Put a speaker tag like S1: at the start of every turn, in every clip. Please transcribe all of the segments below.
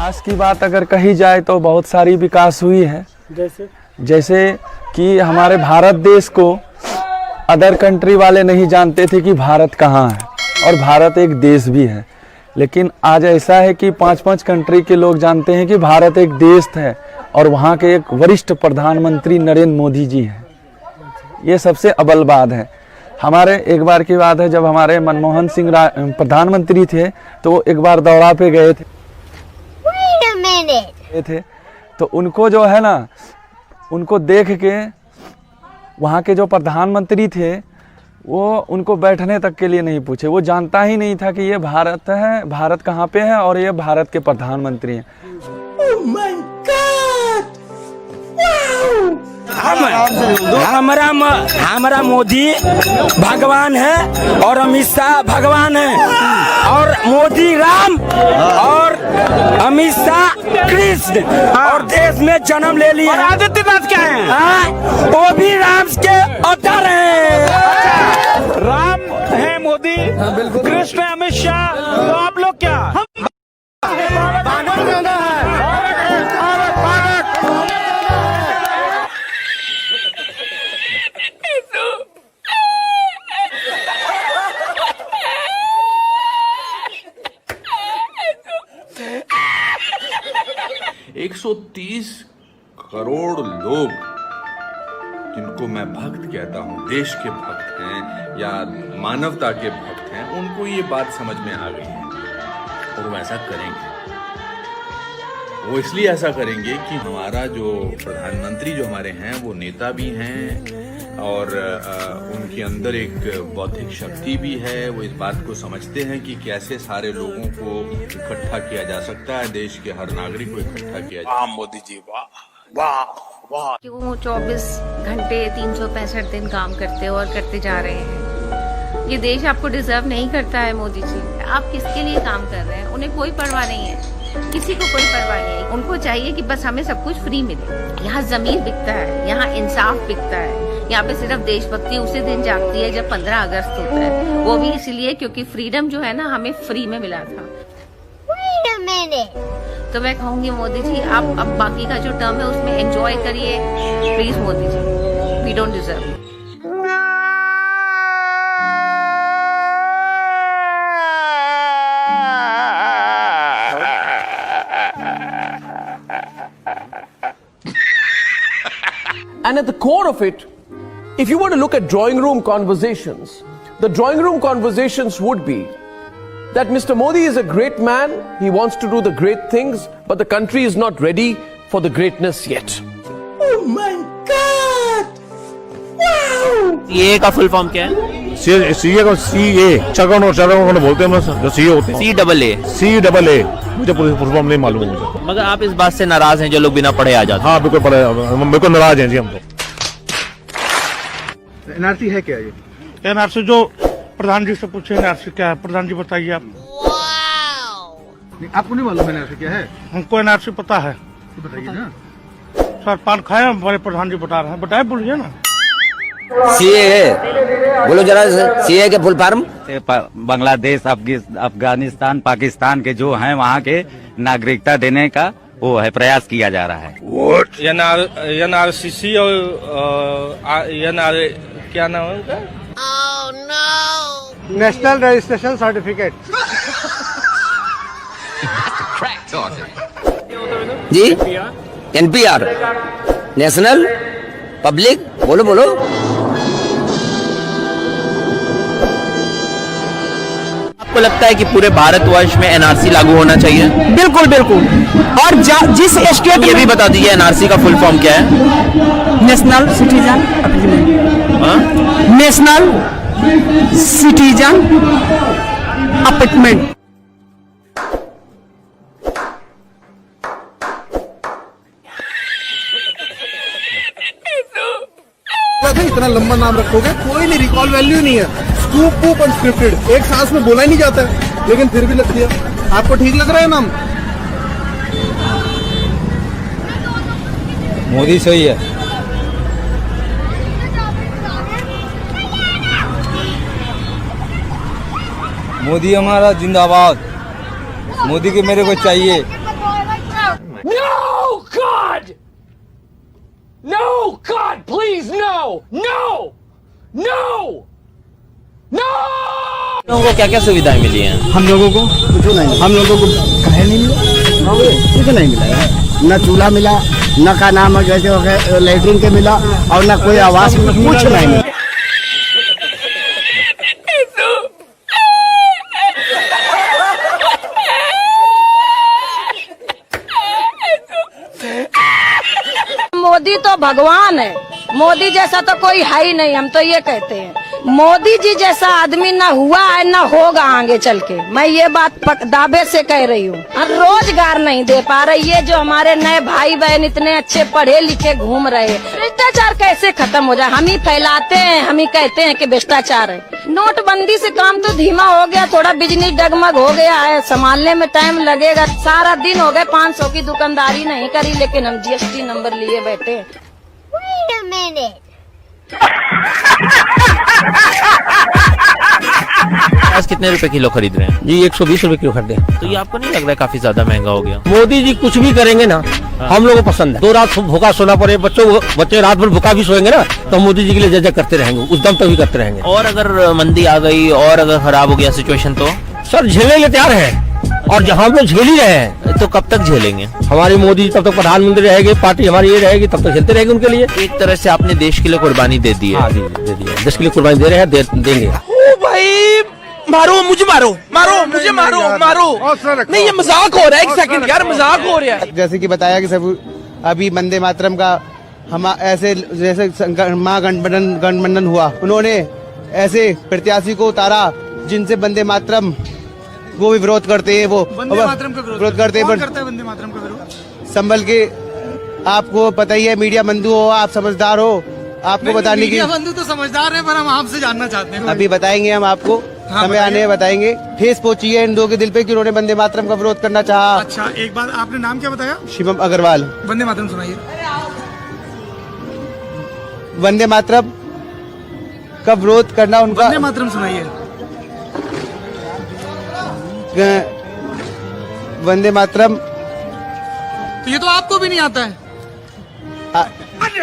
S1: विकास की बात अगर कही जाए तो बहुत सारी विकास हुई है। जैसे कि हमारे भारत देश को अदर कंट्री वाले नहीं जानते थे कि भारत कहाँ है, और भारत एक देश भी है। लेकिन आज ऐसा है कि 5-5 कंट्री के लोग जानते हैं कि भारत एक देश है, और वहाँ के एक वरिष्ठ प्रधानमंत्री नरेंद्र मोदी जी हैं। ये सबसे अव्वल बात है। हमारे एक बार की बात है, जब हमारे मनमोहन सिंह प्रधानमंत्री थे तो वो एक बार दौरा पे गए थे तो उनको जो है ना, उनको देख के वहाँ के जो प्रधानमंत्री थे वो उनको बैठने तक के लिए नहीं पूछे। वो जानता ही नहीं था कि ये भारत है, भारत कहाँ पे है और ये भारत के प्रधानमंत्री हैं।
S2: Oh my God! Wow!
S3: हमारा मोदी भगवान है और अमित शाह भगवान है, और मोदी राम और अमित शाह कृष्ण, और देश में जन्म ले लिया। आदित्यनाथ क्या है? वो भी राम के अवतार हैं।
S4: राम है मोदी, कृष्ण है अमित शाह, तो आप लोग क्या?
S5: एक 130 करोड़ लोग जिनको मैं भक्त कहता हूँ, देश के भक्त हैं या मानवता के भक्त हैं, उनको ये बात समझ में आ गई है और वो ऐसा करेंगे। वो इसलिए ऐसा करेंगे कि हमारा जो प्रधानमंत्री जो हमारे हैं वो नेता भी हैं और उनके अंदर एक बौद्धिक शक्ति भी है। वो इस बात को समझते हैं कि कैसे सारे लोगों को इकट्ठा किया जा सकता है, देश के हर नागरिक को इकट्ठा किया जा।
S4: मोदी जी वाह वाह वाह।
S6: क्यों 24 घंटे 365 दिन काम करते हो और करते जा रहे हैं। ये देश आपको डिजर्व नहीं करता है मोदी जी। आप किसके लिए काम कर रहे हैं? उन्हें कोई परवाह नहीं है, किसी को कोई परवाह नहीं है। उनको चाहिए कि बस हमें सब कुछ फ्री मिले। यहाँ जमीन बिकता है, यहाँ इंसाफ बिकता है। यहाँ पे सिर्फ देशभक्ति उसी दिन जागती है जब 15 अगस्त होता है, वो भी इसलिए क्योंकि फ्रीडम जो है ना हमें फ्री में मिला था। तो मैं कहूँगी मोदी जी आप अब बाकी का जो टर्म है उसमें एंजॉय करिए please Modi ji, we don't deserve.
S7: And at the core of it, if you were to look at drawing room conversations, the drawing room conversations would be that Mr. Modi is a great man, he wants to do the great things, but the country is not ready for the greatness yet.
S2: Oh my God! Wow!
S8: CA का full form क्या है?
S9: CA को चरण बोलते हैं जो CA होते हैं। CAA मुझे फुल फॉर्म नहीं मालूम मुझे।
S8: मगर आप इस बात से नाराज हैं जो लोग बिना पढ़े आ जाते हैं?
S9: हाँ बिल्कुल नाराज हैं जी हम तो।
S10: एनआरसी है क्या ये?
S4: एनआरसी जो प्रधान जी से पूछे एनआरसी क्या है, प्रधान जी बताइए आप।
S10: नहीं, आपको नहीं मालूम एनआरसी क्या है?
S4: हमको एनआरसी पता है।
S10: तो बताइए ना।
S4: सर पान खाए हमारे प्रधान जी बता रहे हैं, बताए बोलिए ना।
S3: सीए बोलो जरा, सीए के फुल फॉर्म?
S11: बांग्लादेश, अफगानिस्तान, पाकिस्तान के जो हैं वहाँ के नागरिकता देने का वो है प्रयास किया जा रहा है।
S4: एनआरसीसी और एनआर क्या नाम है उनका?
S10: National registration certificate.
S3: जी NPR नेशनल पब्लिक बोलो।
S8: आपको लगता है कि पूरे भारतवर्ष में एनआरसी लागू होना चाहिए?
S3: बिल्कुल और जिस स्टेट
S8: ये भी बता दीजिए एनआरसी का फुल फॉर्म क्या है?
S3: National citizen national citizen appointment.
S10: इतना लंबा नाम रखोगे, कोई नहीं, रिकॉल वैल्यू नहीं है। स्कूप अनस्क्रिप्टेड, एक सांस में बोला ही नहीं जाता है, लेकिन फिर भी लग दिया। आपको ठीक लग रहा है नाम?
S1: मोदी सही है। मोदी हमारा जिंदाबाद। मोदी के मेरे को चाहिए।
S3: No, God, please, no, no, no, no.
S8: लोगों को क्या क्या सुविधाएं मिली हैं?
S10: हम लोगों को कुछ नहीं, हम लोगों को कहे नहीं मिला, कुछ नहीं मिला यार। न चूल्हा मिला, न का नाम जैसे हो गए लेटरिन के मिला, और न कोई आवास, कुछ नहीं मिला।
S6: मोदी तो भगवान है, मोदी जैसा तो कोई है ही नहीं, हम तो ये कहते हैं। मोदी जी जैसा आदमी ना हुआ है ना होगा आगे चल के, मैं ये बात दावे से कह रही हूँ। रोजगार नहीं दे पा रही, ये जो हमारे नए भाई बहन इतने अच्छे पढ़े लिखे घूम रहे, भ्रष्टाचार कैसे खत्म हो जाए? हम ही फैलाते हैं, हम ही कहते हैं कि भ्रष्टाचार है। नोटबंदी से काम तो धीमा हो गया, थोड़ा बिजनेस डगमग हो गया है, संभालने में टाइम लगेगा। सारा दिन हो गए 500 की दुकानदारी नहीं करी, लेकिन हम GST नंबर लिए बैठे।
S8: आज कितने रुपए किलो खरीद रहे हैं?
S7: जी 120 रुपए किलो खरीदे।
S8: तो ये आपको नहीं लग रहा है काफी ज्यादा महंगा हो गया?
S7: मोदी जी कुछ भी करेंगे ना, हम लोगों को पसंद है। 2 रात भूखा सोना पड़े, बच्चे रात भर भूखा भी सोएंगे ना, तो मोदी जी के लिए जय करते रहेंगे, उस दम तक भी करते रहेंगे।
S8: और अगर मंदी आ गई और अगर खराब हो गया सिचुएशन तो?
S7: सर झेलने के तैयार है, और जहाँ हम लोग झेल ही रहे हैं।
S8: तो कब तक झेलेंगे?
S7: हमारी मोदी तब तक प्रधानमंत्री रहेगी, पार्टी हमारी ये रहेगी, तब तक झेलते रहेगी उनके लिए।
S8: एक तरह से आपने देश के लिए कुर्बानी दे दी है।
S7: हाँ, दे दिया, देश के लिए कुर्बानी दे रहे हैं, देंगे।
S3: ओ भाई, मारो मुझे, मारो मुझे, मारो। नहीं, ये मजाक हो रहा है, एक सेकंड यार, मजाक हो रहा है।
S10: जैसे कि बताया कि सब अभी वंदे मातरम का हम ऐसे जैसे महागठबंधन हुआ, उन्होंने ऐसे प्रत्याशी को उतारा जिनसे वंदे मातरम वो भी विरोध करते हैं, वो विरोध करते हैं। वंदे मातरम का विरोध संभल के, आपको पता ही है, मीडिया बंधु हो, आप समझदार हो, आपको बताने की।
S2: मीडिया बंधु तो समझदार है, पर हम आपसे जानना चाहते हैं।
S10: अभी बताएंगे हम आपको, समय आने में बताएंगे। ठेस पहुंची है इन दो के दिल पे कि उन्होंने वंदे मातरम का विरोध करना चाहा।
S2: अच्छा, एक बात, आपने नाम क्या बताया?
S10: शिवम अग्रवाल।
S2: वंदे मातरम सुनाइए।
S10: वंदे मातरम का विरोध करना उनका।
S2: वंदे मातरम सुनाइए।
S10: वंदे मातरम,
S2: तो ये तो आपको भी नहीं आता है।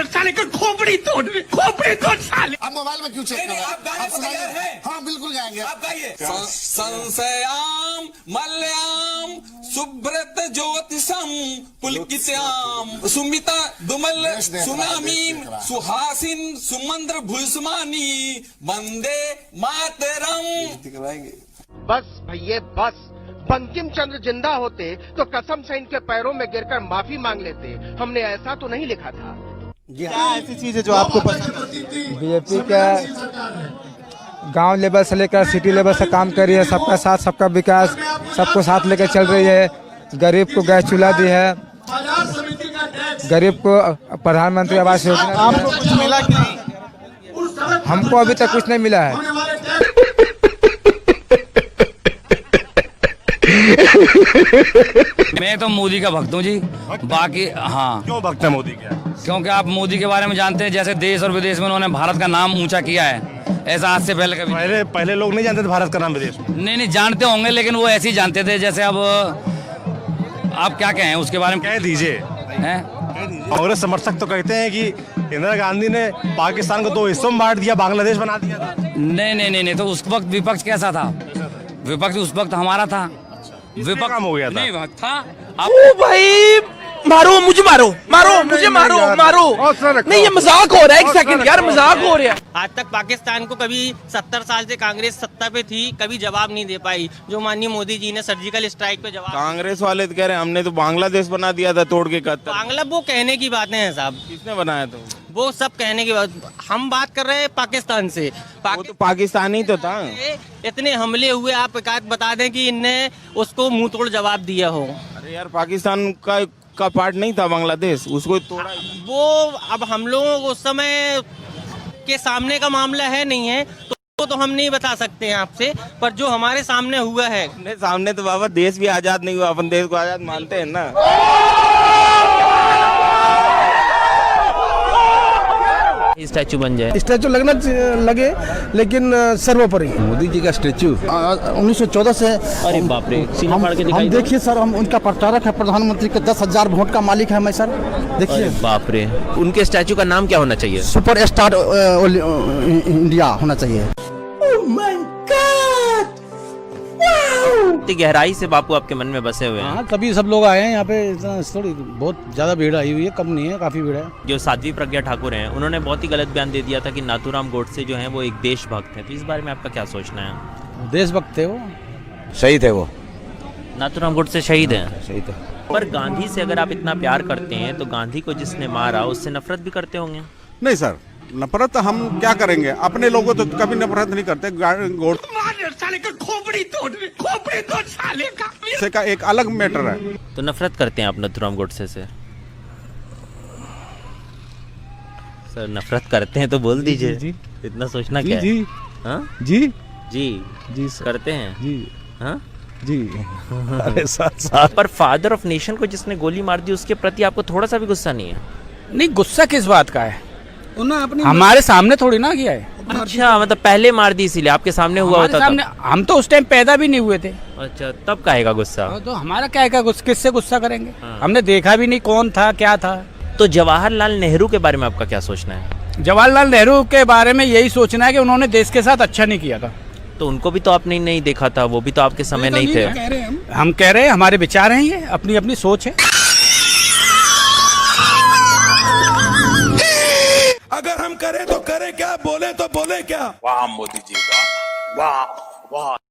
S2: साले का खोपड़ी तोड़ साले। अब मोबाइल में क्यों चेक कर रहा है? आप सुनाइए। हाँ, बिल्कुल गाएंगे। आप गाइए।
S3: संशयाम मल्याम सुब्रत ज्योतिषम पुलकित्याम सुमिता दुमल सुनामीम सुहासिन सुमंद्र भूषमानी वंदे मातरम।
S10: बस भैया बस, बंकिम चंद्र जिंदा होते तो कसम से इनके पैरों में गिरकर माफी मांग लेते। हमने ऐसा तो नहीं लिखा था। क्या ऐसी चीज है जो आपको पसंद है?
S12: बीजेपी का गांव लेवल से लेकर सिटी लेवल से काम कर रही है, सबका साथ सबका विकास, सबको साथ लेकर चल रही है। गरीब को गैस चूल्हा दी है, गरीब को प्रधानमंत्री आवास योजना।
S10: आपको कुछ मिला कि नहीं?
S12: हमको अभी तक कुछ नहीं मिला है।
S13: मैं तो मोदी का भक्त हूँ जी। बाकी हाँ,
S9: क्यों भक्त है मोदी के?
S13: क्योंकि आप मोदी के बारे में जानते हैं, जैसे देश और विदेश में उन्होंने भारत का नाम ऊंचा किया है, ऐसा आज से पहले कभी।
S9: पहले लोग नहीं जानते थे भारत का नाम विदेश में।
S13: नहीं जानते होंगे, लेकिन वो ऐसे ही जानते थे। जैसे अब आप क्या कहें उसके बारे में?
S9: कह दीजिए। कांग्रेस समर्थक तो कहते हैं कि इंदिरा गांधी ने पाकिस्तान को 2 हिस्सों में बांट दिया, बांग्लादेश बना दिया था।
S13: नहीं, तो उस वक्त विपक्ष कैसा था? विपक्ष उस वक्त हमारा था।
S9: विपक्ष हो गया था।
S13: नहीं था।
S3: ओ भाई, मारो मुझे, मारो मुझे, मारो। नहीं, ये मजाक हो रहा है, एक सेकंड यार, मजाक हो रहा है।
S14: आज तक पाकिस्तान को कभी 70 साल से कांग्रेस सत्ता पे थी, कभी जवाब नहीं दे पाई, जो माननीय मोदी जी ने सर्जिकल स्ट्राइक पे जवाब।
S15: कांग्रेस वाले तो कह रहे हैं हमने तो बांग्लादेश बना दिया था तोड़ के।
S14: बांग्ला वो कहने की बातें हैं साहब।
S15: किसने बनाया था?
S14: वो सब कहने की बात, हम बात कर रहे हैं पाकिस्तान से।
S15: वो तो पाकिस्तानी तो था।
S14: इतने हमले हुए, आप एक आध बता दें कि इनने उसको मुंह तोड़ जवाब दिया हो।
S15: अरे यार, पाकिस्तान का पार्ट नहीं था बांग्लादेश, उसको तोड़ा।
S14: वो अब हम लोगों को उस समय के सामने का मामला है नहीं है, तो हम नहीं बता सकते हैं आपसे, पर जो हमारे सामने हुआ है।
S15: सामने तो बाबा देश भी आजाद नहीं हुआ, अपन देश को आजाद मानते हैं ना।
S8: स्टैचू बन जाए?
S10: स्टैचू लगना लगे, लेकिन सर्वोपरि मोदी जी का स्टैचू 1914 से।
S8: अरे बाप रे, सीना फाड़ के दिखाई।
S10: देखिए सर, हम उनका प्रचारक है, प्रधानमंत्री के 10,000 वोट का मालिक है मैं सर। देखिए
S8: बाप रे, उनके स्टैचू का नाम क्या होना चाहिए?
S10: सुपर स्टार इंडिया होना चाहिए।
S8: इतनी गहराई से बापू आपके मन में बसे हुए हैं।
S10: तभी सब लोग आए हैं यहाँ पे, इतना थोड़ी बहुत ज्यादा भीड़ आई हुई है, कम नहीं है, काफी भीड़ है।
S8: जो साध्वी प्रज्ञा ठाकुर हैं, उन्होंने बहुत ही गलत बयान दे दिया था कि नाथूराम गोडसे जो हैं वो एक देशभक्त हैं, तो इस बारे में आपका क्या सोचना है?
S10: देशभक्त थे वो,
S11: सही थे वो।
S8: नाथूराम गोडसे शहीद हैं।
S11: सही थे।
S8: पर गांधी से अगर आप इतना प्यार करते हैं तो गांधी को जिसने मारा उससे नफरत भी करते होंगे?
S9: नहीं सर, नफरत हम क्या करेंगे, अपने लोगों तो कभी नफरत नहीं करते। गोडसे का एक अलग मैटर है।
S8: तो नफरत करते हैं आप नाथूराम गोडसे से? सर नफरत करते हैं तो बोल दीजिए। जी, इतना सोचना क्या है? हाँ जी जी जी करते हैं जी। हाँ जी।
S1: अरे साथ
S8: पर फादर ऑफ नेशन को जिसने गोली मार दी उसके प्रति आपको थोड़ा सा भी गुस्सा नहीं है?
S3: नहीं, गुस्सा किस बात का है?
S10: अपनी
S3: हमारे सामने थोड़ी ना किया है।
S8: अच्छा, मतलब पहले मार दी इसीलिए आपके सामने हुआ होता
S3: सामने, हम तो उस टाइम पैदा भी नहीं हुए थे।
S8: अच्छा, तब काहेगा गुस्सा?
S3: तो हमारा क्या है, किससे गुस्सा करेंगे? हमने देखा भी नहीं कौन था क्या था।
S8: तो जवाहरलाल नेहरू के बारे में आपका क्या सोचना है?
S3: जवाहरलाल नेहरू के बारे में यही सोचना है कि उन्होंने देश के साथ अच्छा नहीं किया था।
S8: तो उनको भी तो आपने नहीं देखा था, वो भी तो आपके समय नहीं थे।
S3: हम कह रहे हैं, हमारे विचार हैं, ये अपनी अपनी सोच है।
S2: अगर हम करें तो करें क्या, बोले तो बोले क्या। वाह मोदी जी, वाह वाह वाह।